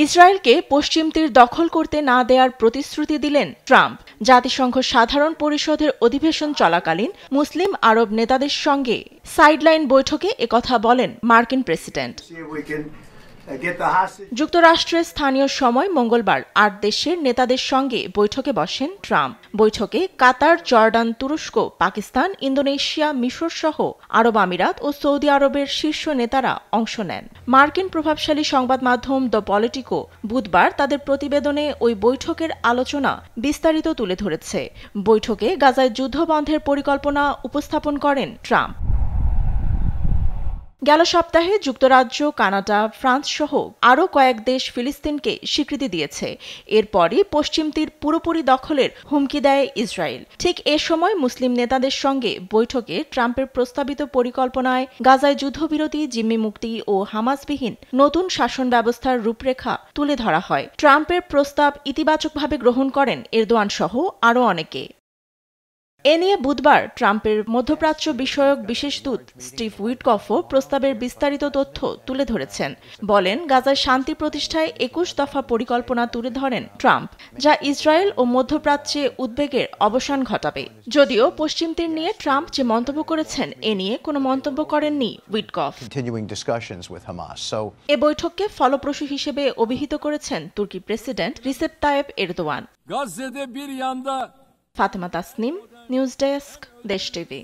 ইসরায়েলকে পশ্চিম তীর দখল করতে না দেওয়ার প্রতিশ্রুতি দিলেন ট্রাম্প। জাতিসংঘ সাধারণ পরিষদের অধিবেশন চলাকালীন মুসলিম আরব নেতাদের সঙ্গে সাইডলাইন বৈঠকে একথা বলেন মার্কিন প্রেসিডেন্ট। যুক্তরাষ্ট্রের স্থানীয় সময় মঙ্গলবার ৮ দেশের নেতাদের সঙ্গে বৈঠকে বসেন ট্রাম্প। বৈঠকে কাতার, জর্ডান, তুরস্ক, পাকিস্তান, ইন্দোনেশিয়া, মিশর সহ আরব আমিরাত ও সৌদি আরবের শীর্ষ নেতারা অংশ নেন। মার্কিন প্রভাবশালী সংবাদ মাধ্যম দ্য পলিটিকো বুধবার তাদের প্রতিবেদনে ওই বৈঠকের আলোচনা বিস্তারিত তুলে ধরেছে। বৈঠকে গাজায় যুদ্ধবন্ধের পরিকল্পনা উপস্থাপন করেন ট্রাম্প। গেল সপ্তাহে যুক্তরাজ্য, কানাডা, ফ্রান্স সহ আরও কয়েক দেশ ফিলিস্তিনকে স্বীকৃতি দিয়েছে। এরপরই পশ্চিম তীর পুরোপুরি দখলের হুমকি দেয় ইসরায়েল। ঠিক এ সময় মুসলিম নেতাদের সঙ্গে বৈঠকে ট্রাম্পের প্রস্তাবিত পরিকল্পনায় গাজায় যুদ্ধবিরতি, জিম্মি মুক্তি ও হামাসবিহীন নতুন শাসন ব্যবস্থার রূপরেখা তুলে ধরা হয়। ট্রাম্পের প্রস্তাব ইতিবাচকভাবে গ্রহণ করেন এরদোয়ান সহ আরও অনেকে। এ নিয়ে বুধবার ট্রাম্পের মধ্যপ্রাচ্য বিষয়ক বিশেষ দূত স্টিভ উইটকফও প্রস্তাবের বিস্তারিত তথ্য তুলে ধরেছেন। বলেন, গাজায় শান্তি প্রতিষ্ঠায় ২১ দফা পরিকল্পনা তুলে ধরেন ট্রাম্প, যা ইসরায়েল ও মধ্যপ্রাচ্যে উদ্বেগের অবসান ঘটাবে। যদিও পশ্চিম তীর নিয়ে ট্রাম্প যে মন্তব্য করেছেন, এ নিয়ে কোনো মন্তব্য করেননি উইটকফ। এ বৈঠককে ফলপ্রসূ হিসেবে অভিহিত করেছেন তুর্কি president Recep Tayyip Erdogan. Fatema Tasnim, news desk, দেশ টিভি।